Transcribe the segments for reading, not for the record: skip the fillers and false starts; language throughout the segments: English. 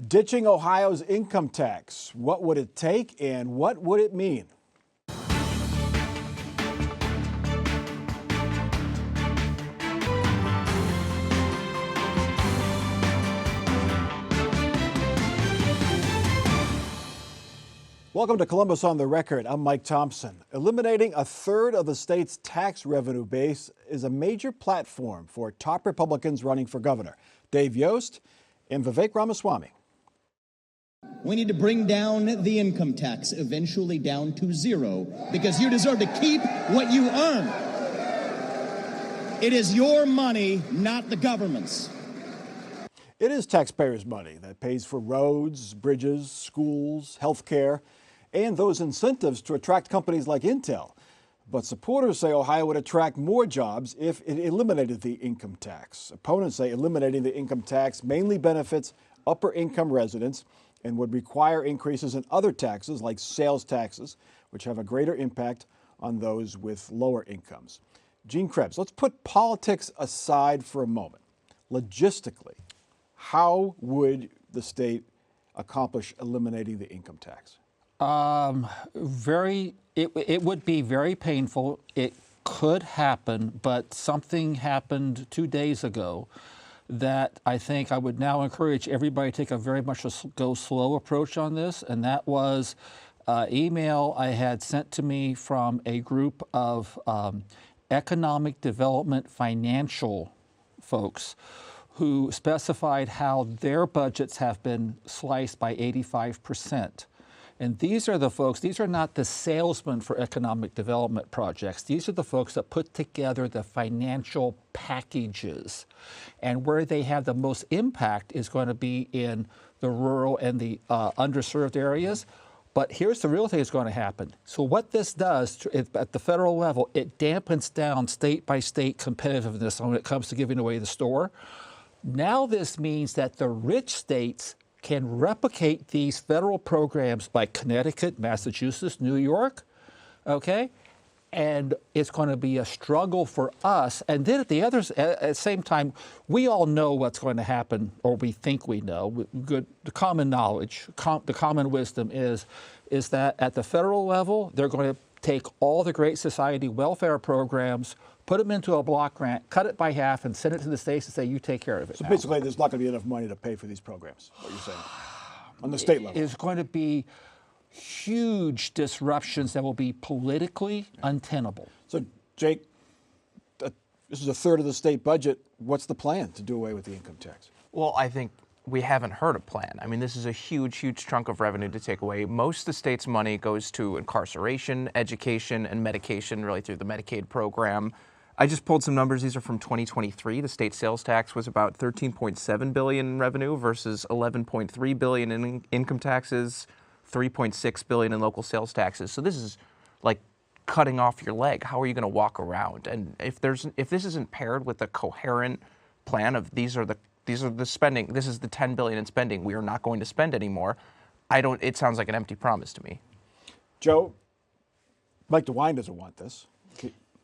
Ditching Ohio's income tax. What would it take and what would it mean? Welcome to Columbus on the Record. I'm Mike Thompson. Eliminating a third of the state's tax revenue base is a major platform for top Republicans running for governor. Dave Yost and Vivek Ramaswamy. We need to bring down the income tax, eventually down to zero, because you deserve to keep what you earn. It is your money, not the government's. It is taxpayers' money that pays for roads, bridges, schools, health care, and those incentives to attract companies like Intel. But supporters say Ohio would attract more jobs if it eliminated the income tax. Opponents say eliminating the income tax mainly benefits upper income residents and would require increases in other taxes like sales taxes, which have a greater impact on those with lower incomes. Gene Krebs, let's put politics aside for a moment. Logistically, how would the state accomplish eliminating the income tax? It would be very painful. It could happen, but something happened 2 days ago that I think I would now encourage everybody to take a very much a go slow approach on this, and that was email I had sent to me from a group of economic development financial folks who specified how their budgets have been sliced by 85%. And these are the folks, these are not the salesmen for economic development projects. These are the folks that put together the financial packages. And where they have the most impact is going to be in the rural and the underserved areas. But here's the real thing that's going to happen. So what this does at the federal level, it dampens down state by state competitiveness when it comes to giving away the store. Now this means that the rich states can replicate these federal programs like Connecticut, Massachusetts, New York, okay? And it's going to be a struggle for us. And then at the same time, we all know what's going to happen, or we think we know. The common knowledge, the common wisdom is that at the federal level, they're going to take all the Great Society welfare programs, put them into a block grant, cut it by half, and send it to the states and say, you take care of it. So basically, there's not going to be enough money to pay for these programs, what you're saying, on the state level. There's going to be huge disruptions that will be politically untenable. So, Jake, this is a third of the state budget. What's the plan to do away with the income tax? Well, I think we haven't heard a plan. I mean, this is a huge, huge chunk of revenue to take away. Most of the state's money goes to incarceration, education, and medication, really through the Medicaid program. I just pulled some numbers. These are from 2023. The state sales tax was about $13.7 billion in revenue versus $11.3 billion in income taxes, $3.6 billion in local sales taxes. So this is like cutting off your leg. How are you going to walk around? And if this isn't paired with a coherent plan of these are the spending, this is the $10 billion in spending we are not going to spend anymore, it sounds like an empty promise to me. Joe, Mike DeWine doesn't want this.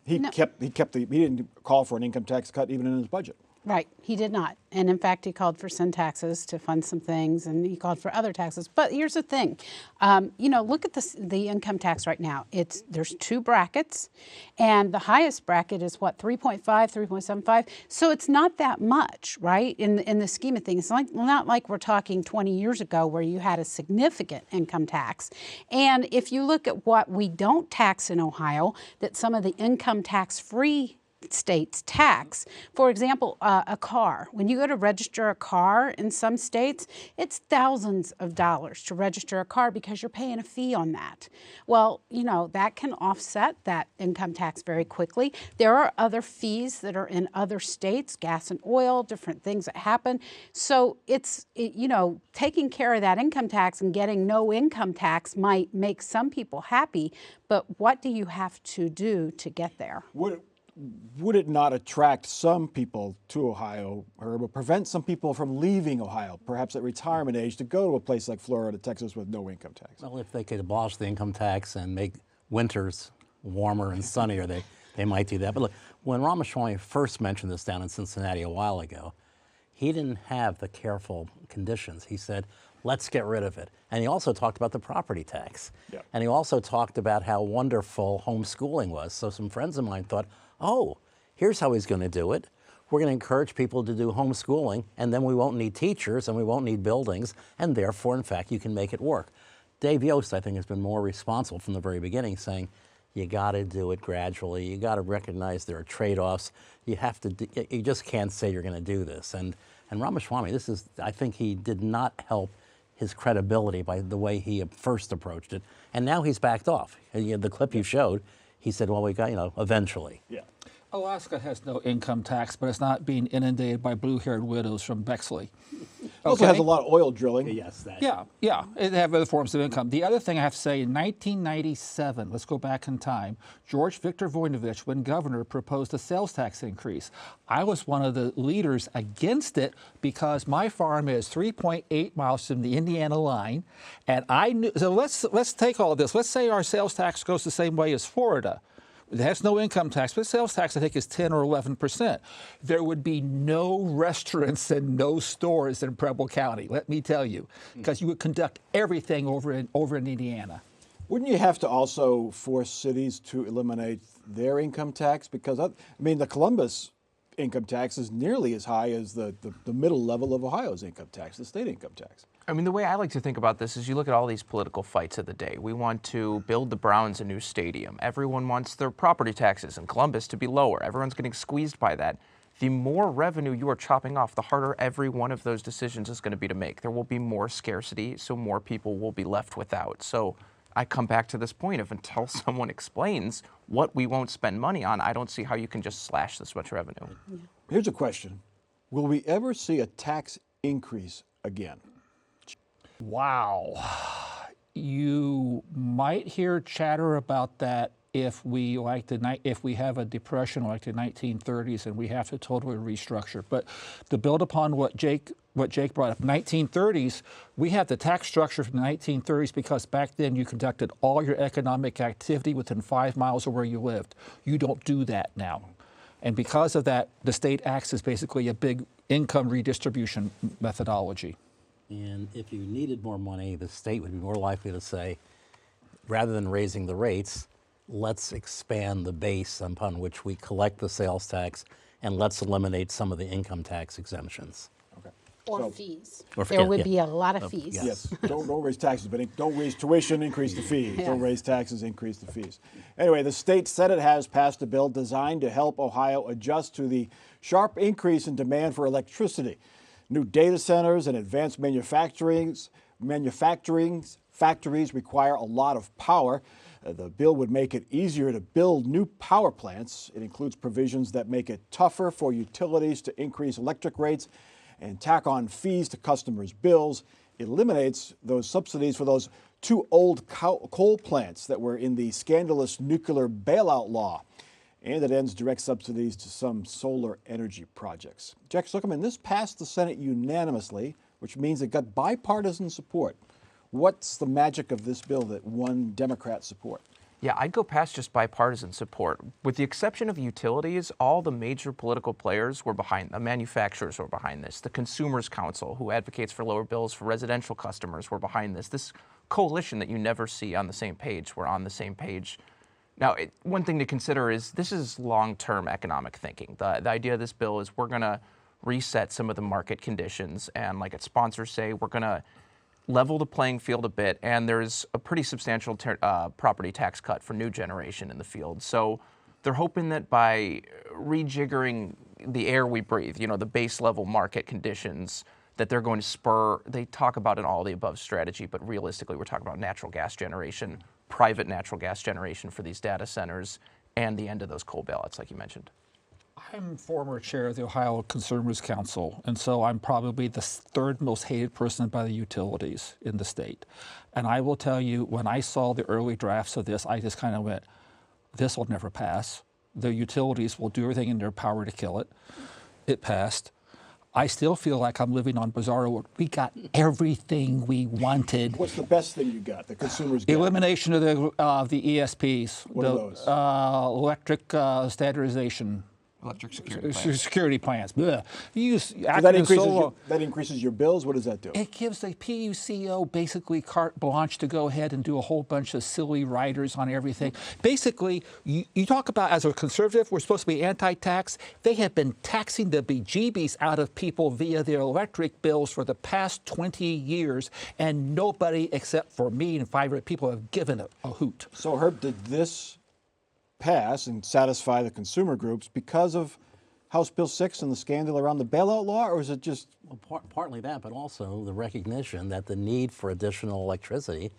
He didn't call for an income tax cut even in his budget. Right, he did not. And in fact, he called for sin taxes to fund some things, and he called for other taxes. But here's the thing, look at the income tax right now. There's two brackets, and the highest bracket is what, 3.5, 3.75. So it's not that much, right? In the scheme of things, it's not like we're talking 20 years ago where you had a significant income tax. And if you look at what we don't tax in Ohio, that some of the income tax-free states tax. For example, a car. When you go to register a car in some states, it's thousands of dollars to register a car because you're paying a fee on that. Well, that can offset that income tax very quickly. There are other fees that are in other states, gas and oil, different things that happen. So taking care of that income tax and getting no income tax might make some people happy, but what do you have to do to get there? Would it not attract some people to Ohio, or will prevent some people from leaving Ohio, perhaps at retirement age, to go to a place like Florida, Texas with no income tax? Well, if they could abolish the income tax and make winters warmer and sunnier, they might do that. But look, when Ramaswamy first mentioned this down in Cincinnati a while ago, he didn't have the careful conditions. He said, let's get rid of it. And he also talked about the property tax. Yeah. And he also talked about how wonderful homeschooling was. So some friends of mine thought, oh, here's how he's going to do it. We're going to encourage people to do homeschooling, and then we won't need teachers and we won't need buildings, and therefore, in fact, you can make it work. Dave Yost, I think, has been more responsible from the very beginning, saying, you got to do it gradually. You got to recognize there are trade-offs. You have to. You just can't say you're going to do this. And Ramaswamy, this is. I think he did not help his credibility by the way he first approached it. And now he's backed off. And the clip you showed, he said, "Well, we got eventually." Yeah. Alaska has no income tax, but it's not being inundated by blue-haired widows from Bexley. Also has a lot of oil drilling. Yes, that. Yeah, they have other forms of income. The other thing I have to say, in 1997, let's go back in time, George Victor Voinovich, when governor, proposed a sales tax increase. I was one of the leaders against it because my farm is 3.8 miles from the Indiana line, and I knew. So let's take all of this. Let's say our sales tax goes the same way as Florida. It has no income tax, but sales tax, I think, is 10 or 11%. There would be no restaurants and no stores in Preble County, let me tell you, because you would conduct everything over in Indiana. Wouldn't you have to also force cities to eliminate their income tax? Because, I mean, the Columbus income tax is nearly as high as the middle level of Ohio's income tax, the state income tax. I mean, the way I like to think about this is you look at all these political fights of the day. We want to build the Browns a new stadium. Everyone wants their property taxes in Columbus to be lower. Everyone's getting squeezed by that. The more revenue you are chopping off, the harder every one of those decisions is going to be to make. There will be more scarcity, so more people will be left without. So I come back to this point of until someone explains what we won't spend money on, I don't see how you can just slash this much revenue. Here's a question. Will we ever see a tax increase again? Wow. You might hear chatter about that if we have a depression like the 1930s and we have to totally restructure. But to build upon what Jake brought up, 1930s, we had the tax structure from the 1930s because back then you conducted all your economic activity within 5 miles of where you lived. You don't do that now. And because of that, the state acts as basically a big income redistribution methodology. And if you needed more money, the state would be more likely to say, rather than raising the rates, let's expand the base upon which we collect the sales tax, and let's eliminate some of the income tax exemptions. Okay. Or fees. Or There would yeah. be a lot of fees. Yes, don't raise taxes, but don't raise tuition, increase the fees. Don't raise taxes, increase the fees. Anyway, the state Senate has passed a bill designed to help Ohio adjust to the sharp increase in demand for electricity. New data centers and advanced manufacturing factories require a lot of power. The bill would make it easier to build new power plants. It includes provisions that make it tougher for utilities to increase electric rates and tack on fees to customers' bills. It eliminates those subsidies for those 2 old coal plants that were in the scandalous nuclear bailout law. And it ends direct subsidies to some solar energy projects. Jack Zuckerman, this passed the Senate unanimously, which means it got bipartisan support. What's the magic of this bill that won Democrat support? Yeah, I'd go past just bipartisan support. With the exception of utilities, all the major political players were behind, the manufacturers were behind this. The Consumers Council, who advocates for lower bills for residential customers, were behind this. This coalition that you never see on the same page were on the same page. Now, one thing to consider is this is long-term economic thinking. The idea of this bill is we're going to reset some of the market conditions, and like its sponsors say, we're going to level the playing field a bit, and there's a pretty substantial property tax cut for new generation in the field. So they're hoping that by rejiggering the air we breathe, the base level market conditions, that they're going to spur, they talk about an all the above strategy, but realistically we're talking about natural gas generation, private natural gas generation for these data centers, and the end of those coal bailouts, like you mentioned. I'm former chair of the Ohio Consumers Council, and so I'm probably the 3rd most hated person by the utilities in the state. And I will tell you, when I saw the early drafts of this, I just kind of went, this will never pass. The utilities will do everything in their power to kill it. It passed. I still feel like I'm living on Bizarro. We got everything we wanted. What's the best thing you got? The consumers get? Elimination of the ESPs. What are those? Electric standardization Electric security plan. Security plans. Blech. You use So that increases your bills. What does that do? It gives the PUCO basically carte blanche to go ahead and do a whole bunch of silly riders on everything. Basically, you talk about, as a conservative, we're supposed to be anti-tax. They have been taxing the bejeebies out of people via their electric bills for the past 20 years, and nobody except for me and 5 other people have given a hoot. So, Herb, did this pass and satisfy the consumer groups because of House Bill 6 and the scandal around the bailout law, or is it just... Well, partly that, but also the recognition that the need for additional electricity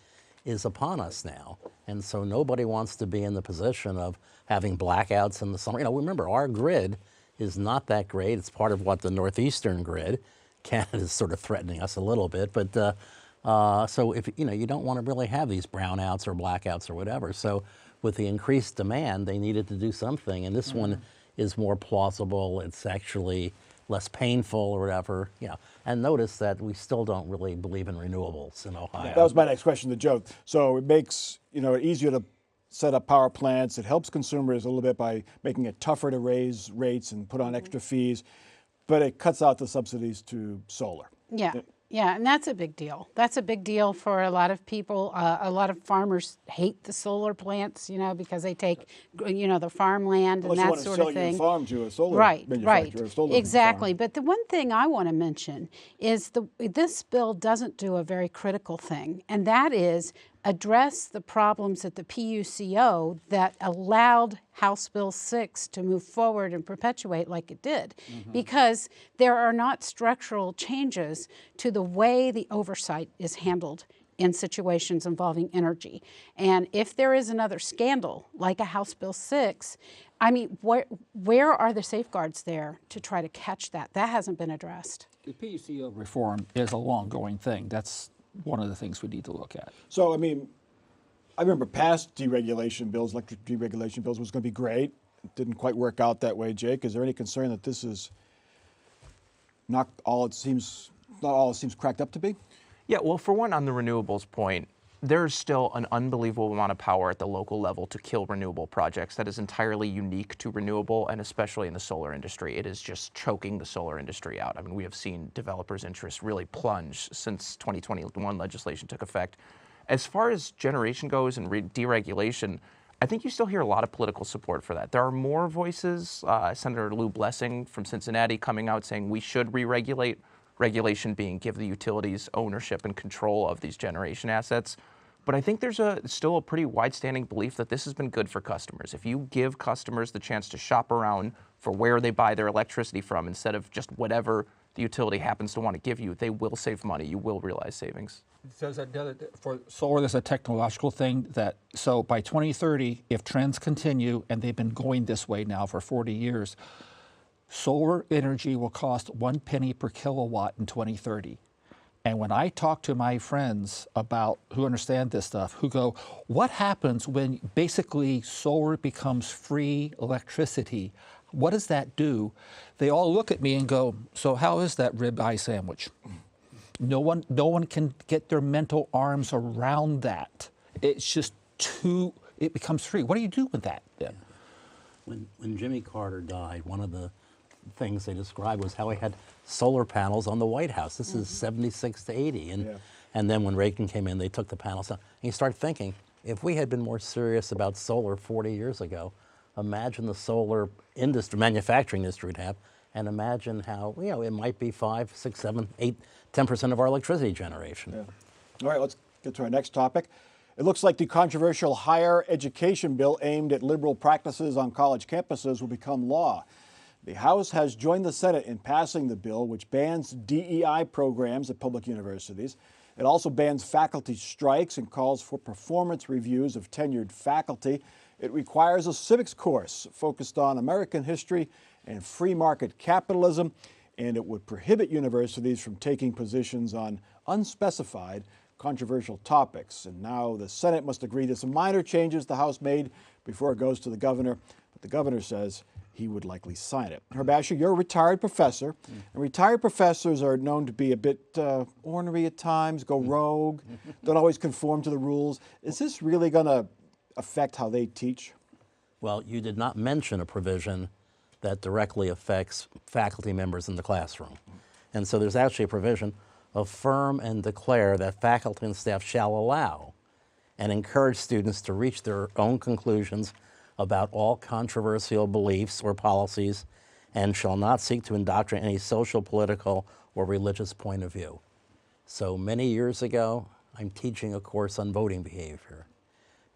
is upon us now. And so nobody wants to be in the position of having blackouts in the summer. You know, remember, our grid is not that great. It's part of what the northeastern grid. Canada's sort of threatening us a little bit, but so if you don't want to really have these brownouts or blackouts or whatever. So with the increased demand, they needed to do something, and this one is more plausible. It's actually less painful or whatever. And notice that we still don't really believe in renewables in Ohio. That was my next question to Joe. So it makes it easier to set up power plants. It helps consumers a little bit by making it tougher to raise rates and put on extra fees, but it cuts out the subsidies to solar. Yeah, and that's a big deal. That's a big deal for a lot of people. A lot of farmers hate the solar plants, because they take, the farmland and that sort of thing. Unless you want to sell your farm to a solar Right, manufacturer. A solar exactly. farm. But the one thing I want to mention is this bill doesn't do a very critical thing, and that is address the problems at the PUCO that allowed House Bill 6 to move forward and perpetuate like it did, because there are not structural changes to the way the oversight is handled in situations involving energy. And if there is another scandal like a House Bill 6, I mean, where are the safeguards there to try to catch that? That hasn't been addressed. The PUCO reform is a long-going thing. That's one of the things we need to look at. So, I remember past deregulation bills, electric deregulation bills, was going to be great. It didn't quite work out that way, Jake. Is there any concern that this is not all it seems cracked up to be? Yeah, well, for one, on the renewables point, there's still an unbelievable amount of power at the local level to kill renewable projects that is entirely unique to renewable, and especially in the solar industry. It is just choking the solar industry out. We have seen developers' interest really plunge since 2021 legislation took effect. As far as generation goes and deregulation, I think you still hear a lot of political support for that. There are more voices, Senator Lou Blessing from Cincinnati coming out saying we should re-regulate, regulation being give the utilities ownership and control of these generation assets. But I think there's still a pretty wide-standing belief that this has been good for customers. If you give customers the chance to shop around for where they buy their electricity from instead of just whatever the utility happens to want to give you, they will save money. You will realize savings. For solar, there's a technological thing so by 2030, if trends continue, and they've been going this way now for 40 years, solar energy will cost 1 penny per kilowatt in 2030. And when I talk to my friends who understand this stuff, who go, what happens when basically solar becomes free electricity? What does that do? They all look at me and go, so how is that ribeye sandwich? No one can get their mental arms around that. It's just it becomes free. What do you do with that then? When Jimmy Carter died, one of the things they described was how he had solar panels on the White House. This is 76 to 80. And then when Reagan came in, they took the panels down. And you start thinking, if we had been more serious about solar 40 years ago, imagine the solar industry, manufacturing industry would have, and imagine how, it might be 5, 6, 7, 8, 10% of our electricity generation. Yeah. All right, let's get to our next topic. It looks like the controversial higher education bill aimed at liberal practices on college campuses will become law. The House has joined the Senate in passing the bill, which bans DEI programs at public universities. It also bans faculty strikes and calls for performance reviews of tenured faculty. It requires a civics course focused on American history and free market capitalism, and it would prohibit universities from taking positions on unspecified controversial topics. And now the Senate must agree to some minor changes the House made before it goes to the governor, but the governor says he would likely sign it. Herb Asher, you're a retired professor, and retired professors are known to be a bit ornery at times, go rogue, don't always conform to the rules. Is this really going to affect how they teach? Well, you did not mention a provision that directly affects faculty members in the classroom. And so there's actually a provision: affirm and declare that faculty and staff shall allow and encourage students to reach their own conclusions about all controversial beliefs or policies, and shall not seek to indoctrinate any social, political, or religious point of view. So many years ago, I'm teaching a course on voting behavior.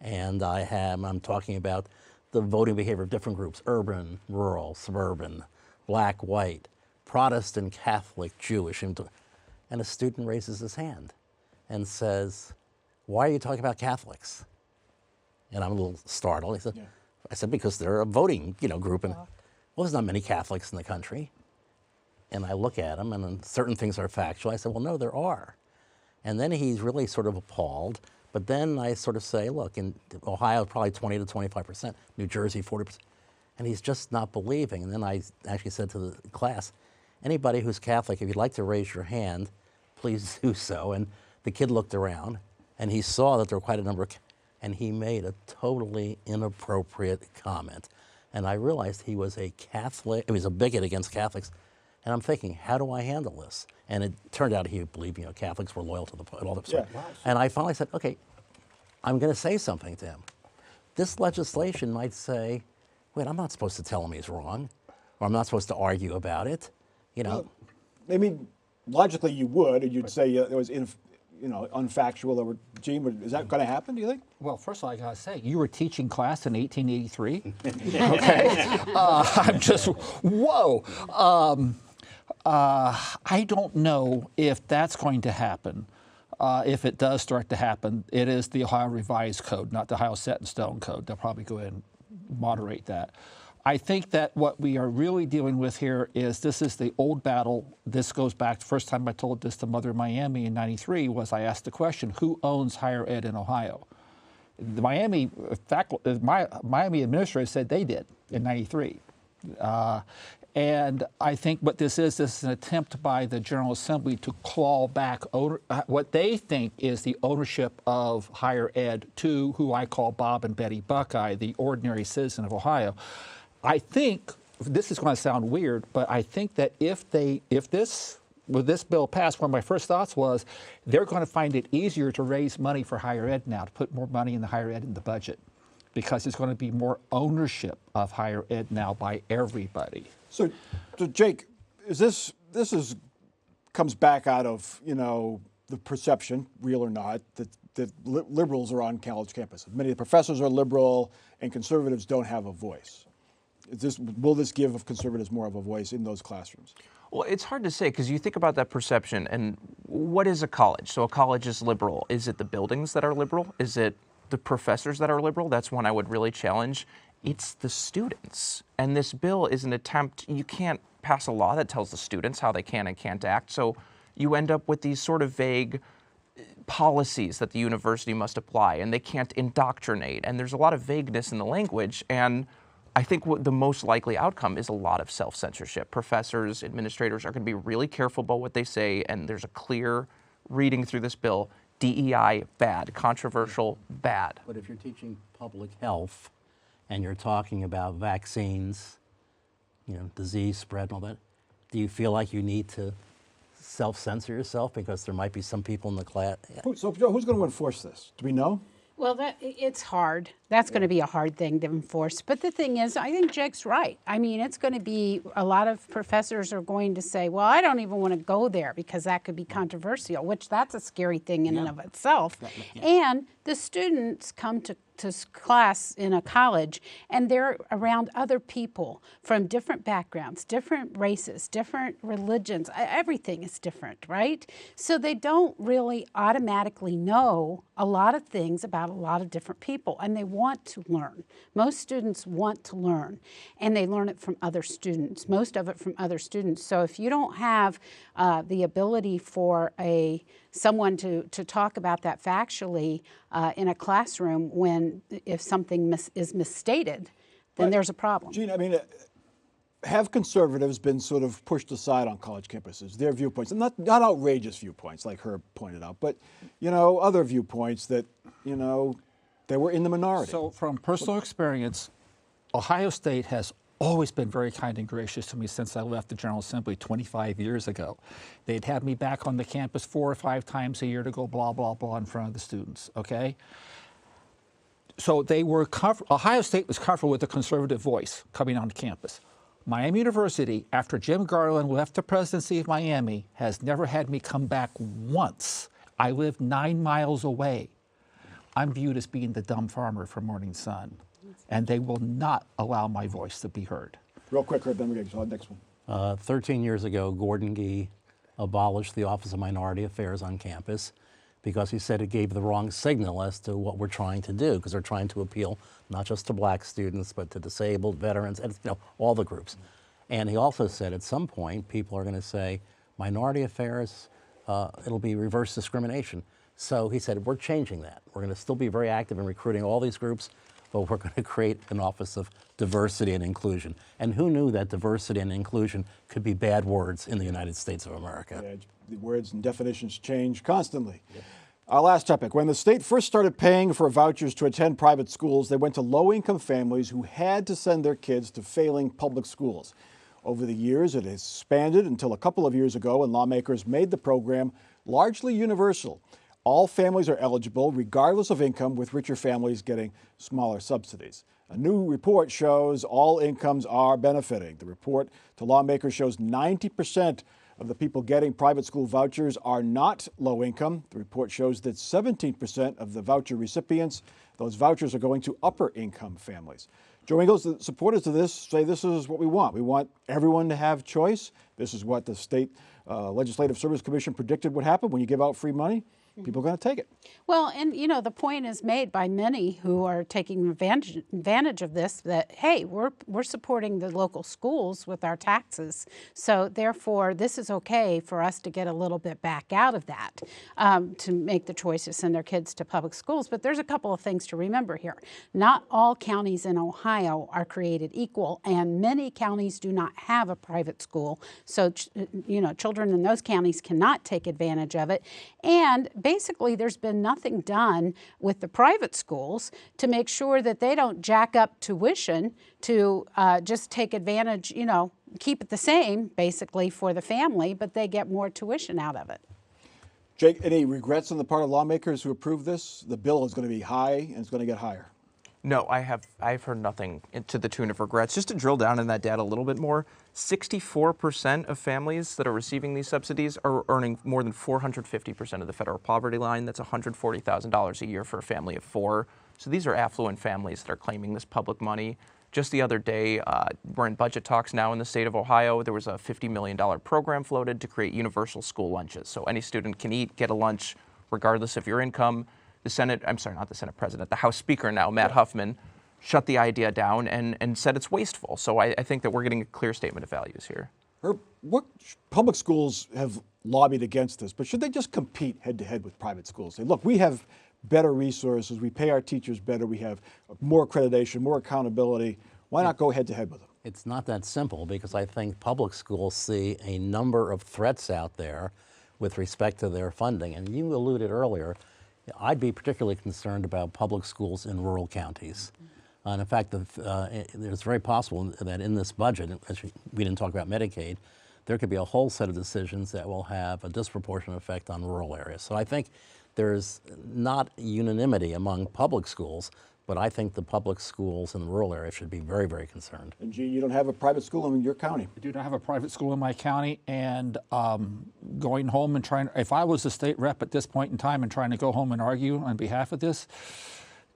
And I'm talking about the voting behavior of different groups: urban, rural, suburban, black, white, Protestant, Catholic, Jewish. And a student raises his hand and says, "Why are you talking about Catholics?" And I'm a little startled. I said, because they're a voting group. And, well, there's not many Catholics in the country. And I look at him, and then certain things are factual. I said, well, no, there are. And then he's really sort of appalled. But then I sort of say, look, in Ohio, probably 20 to 25%, New Jersey, 40%. And he's just not believing. And then I actually said to the class, anybody who's Catholic, if you'd like to raise your hand, please do so. And the kid looked around, and he saw that there were quite a number of, and he made a totally inappropriate comment. And I realized he was a Catholic, he was a bigot against Catholics. And I'm thinking, how do I handle this? And it turned out he believed, Catholics were loyal to the all the stuff. Yeah. And I finally said, okay, I'm going to say something to him. This legislation might say, wait, I'm not supposed to tell him he's wrong, or I'm not supposed to argue about it. Well, I mean, logically you would, and you'd say it was unfactual. Or Gene, is that going to happen? Do you think? Well, first of all, I gotta say, you were teaching class in 1883. Okay, I'm just whoa. I don't know if that's going to happen. If it does start to happen, it is the Ohio Revised Code, not the Ohio Set in Stone Code. They'll probably go ahead and moderate that. I think that what we are really dealing with here is this is the old battle. This goes back, the first time I told this to Mother Miami in '93 was I asked the question, who owns higher ed in Ohio? The Miami administrators said they did in '93. And I think what this is an attempt by the General Assembly to claw back what they think is the ownership of higher ed to who I call Bob and Betty Buckeye, the ordinary citizen of Ohio. I think, this is going to sound weird, but I think that with this bill passed, one of my first thoughts was they're going to find it easier to raise money for higher ed now, to put more money in the higher ed in the budget, because there's going to be more ownership of higher ed now by everybody. So Jake, comes back out of the perception, real or not, that liberals are on college campuses. Many of the professors are liberal, and conservatives don't have a voice. Will this give conservatives more of a voice in those classrooms? Well, it's hard to say because you think about that perception and what is a college? So a college is liberal. Is it the buildings that are liberal? Is it the professors that are liberal? That's one I would really challenge. It's the students. And this bill is an attempt, you can't pass a law that tells the students how they can and can't act. So you end up with these sort of vague policies that the university must apply, and they can't indoctrinate. And there's a lot of vagueness in the language. And I think what the most likely outcome is a lot of self-censorship. Professors, administrators are going to be really careful about what they say, and there's a clear reading through this bill. DEI, bad. Controversial, bad. But if you're teaching public health and you're talking about vaccines, disease spread and all that, do you feel like you need to self-censor yourself because there might be some people in the class? So who's going to enforce this? Do we know? Well, it's hard. That's going to be a hard thing to enforce. But the thing is, I think Jake's right. I mean, it's going to be, a lot of professors are going to say, well, I don't even want to go there because that could be controversial, which that's a scary thing in and of itself. And the students come to class in a college, and they're around other people from different backgrounds, different races, different religions. Everything is different, right? So they don't really automatically know a lot of things about a lot of different people, and they want to learn. Most students want to learn, and they learn it from other students, most of it from other students. So if you don't have the ability for someone to talk about that factually in a classroom if something is misstated, then there's a problem. Gene, I mean, have conservatives been sort of pushed aside on college campuses, their viewpoints, and not outrageous viewpoints like Herb pointed out, but, other viewpoints that, they were in the minority? So from personal experience, Ohio State has always been very kind and gracious to me since I left the General Assembly 25 years ago. They'd have me back on the campus 4 or 5 times a year to go blah, blah, blah in front of the students, okay? So they were Ohio State was comfortable with a conservative voice coming on campus. Miami University, after Jim Garland left the presidency of Miami, has never had me come back once. I live 9 miles away. I'm viewed as being the dumb farmer from Morning Sun, and they will not allow my voice to be heard. Real quick, Herb, then we get to the next one. 13 years ago, Gordon Gee abolished the Office of Minority Affairs on campus because he said it gave the wrong signal as to what we're trying to do, because they're trying to appeal not just to black students, but to disabled, veterans, and all the groups. And he also said at some point, people are going to say, minority affairs, it'll be reverse discrimination. So he said, we're changing that. We're going to still be very active in recruiting all these groups, but we're going to create an Office of Diversity and Inclusion. And who knew that diversity and inclusion could be bad words in the United States of America? Yeah, the words and definitions change constantly. Yep. Our last topic. When the state first started paying for vouchers to attend private schools, they went to low-income families who had to send their kids to failing public schools. Over the years, it has expanded until a couple of years ago, and lawmakers made the program largely universal. All families are eligible, regardless of income, with richer families getting smaller subsidies. A new report shows all incomes are benefiting. The report to lawmakers shows 90% of the people getting private school vouchers are not low income. The report shows that 17% of the voucher recipients, those vouchers are going to upper income families. Joe Ingles, the supporters of this say this is what we want. We want everyone to have choice. This is what the State Legislative Service Commission predicted would happen when you give out free money. People are going to take it. Well, and the point is made by many who are taking advantage of this, that, hey, we're supporting the local schools with our taxes, so therefore this is okay for us to get a little bit back out of that, to make the choice to send their kids to public schools. But there's a couple of things to remember here. Not all counties in Ohio are created equal, and many counties do not have a private school, so children in those counties cannot take advantage of it. And basically, there's been nothing done with the private schools to make sure that they don't jack up tuition to just take advantage, keep it the same, basically, for the family, but they get more tuition out of it. Jake, any regrets on the part of lawmakers who approved this? The bill is going to be high, and it's going to get higher. No, I've heard nothing to the tune of regrets. Just to drill down in that data a little bit more, 64% of families that are receiving these subsidies are earning more than 450% of the federal poverty line. That's $140,000 a year for a family of 4. So these are affluent families that are claiming this public money. Just the other day, we're in budget talks now in the state of Ohio. There was a $50 million program floated to create universal school lunches. So any student can get a lunch regardless of your income. The House Speaker now, Matt Huffman, shut the idea down and said it's wasteful. So I think that we're getting a clear statement of values here. Herb, what public schools have lobbied against this, but should they just compete head-to-head with private schools? Say, look, we have better resources, we pay our teachers better, we have more accreditation, more accountability. Why not go head-to-head with them? It's not that simple, because I think public schools see a number of threats out there with respect to their funding. And you alluded earlier, I'd be particularly concerned about public schools in rural counties. And in fact, it's very possible that in this budget, we didn't talk about Medicaid, there could be a whole set of decisions that will have a disproportionate effect on rural areas. So I think there's not unanimity among public schools, but I think the public schools in the rural areas should be very, very concerned. And Gene, you don't have a private school in your county. I do not have a private school in my county, and going home and if I was a state rep at this point in time and trying to go home and argue on behalf of this,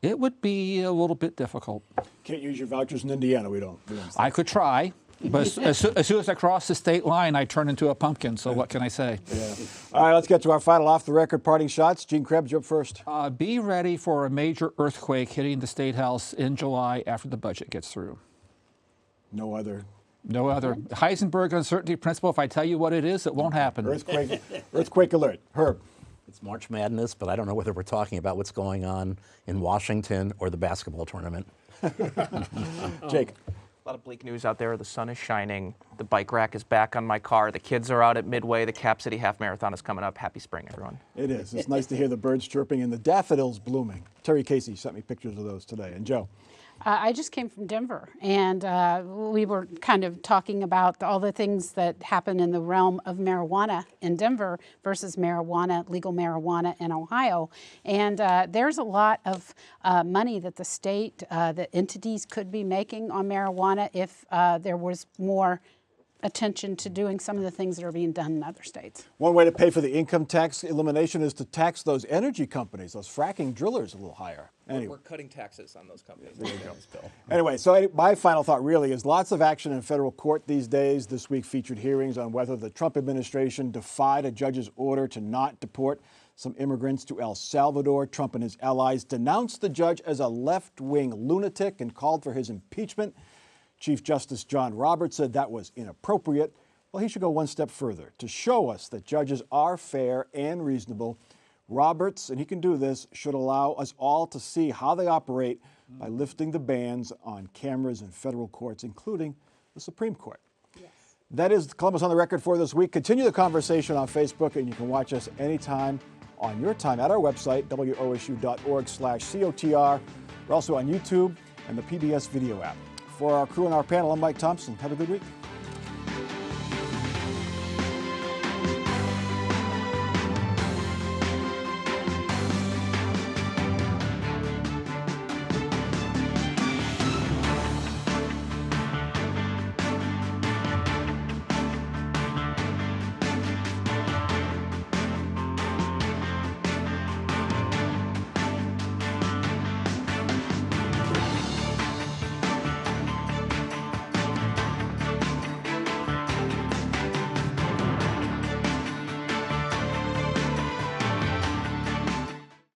it would be a little bit difficult. Can't use your vouchers in Indiana, we don't I could try, but as soon as I cross the state line, I turn into a pumpkin, so what can I say? Yeah. All right, let's get to our final off-the-record parting shots. Gene Krebs, you're up first. Be ready for a major earthquake hitting the State House in July after the budget gets through. No other. Heisenberg uncertainty principle, if I tell you what it is, it won't happen. Earthquake alert. Herb. It's March Madness, but I don't know whether we're talking about what's going on in Washington or the basketball tournament. Jake. A lot of bleak news out there. The sun is shining. The bike rack is back on my car. The kids are out at Midway. The Cap City Half Marathon is coming up. Happy spring, everyone. It is. It's nice to hear the birds chirping and the daffodils blooming. Terry Casey sent me pictures of those today. And Joe? I just came from Denver, and we were kind of talking about all the things that happen in the realm of marijuana in Denver versus legal marijuana in Ohio. And there's a lot of money that the state, the entities could be making on marijuana if there was more attention to doing some of the things that are being done in other states. One way to pay for the income tax elimination is to tax those energy companies, those fracking drillers, a little higher. Anyway. We're cutting taxes on those companies in this bill. Anyway, so my final thought really is lots of action in federal court these days. This week featured hearings on whether the Trump administration defied a judge's order to not deport some immigrants to El Salvador. Trump and his allies denounced the judge as a left-wing lunatic and called for his impeachment. Chief Justice John Roberts said that was inappropriate. Well, he should go one step further to show us that judges are fair and reasonable. Roberts, and he can do this, should allow us all to see how they operate by lifting the bans on cameras in federal courts, including the Supreme Court. Yes. That is Columbus on the Record for this week. Continue the conversation on Facebook, and you can watch us anytime on your time at our website, wosu.org/COTR. We're also on YouTube and the PBS video app. For our crew and our panel, I'm Mike Thompson. Have a good week.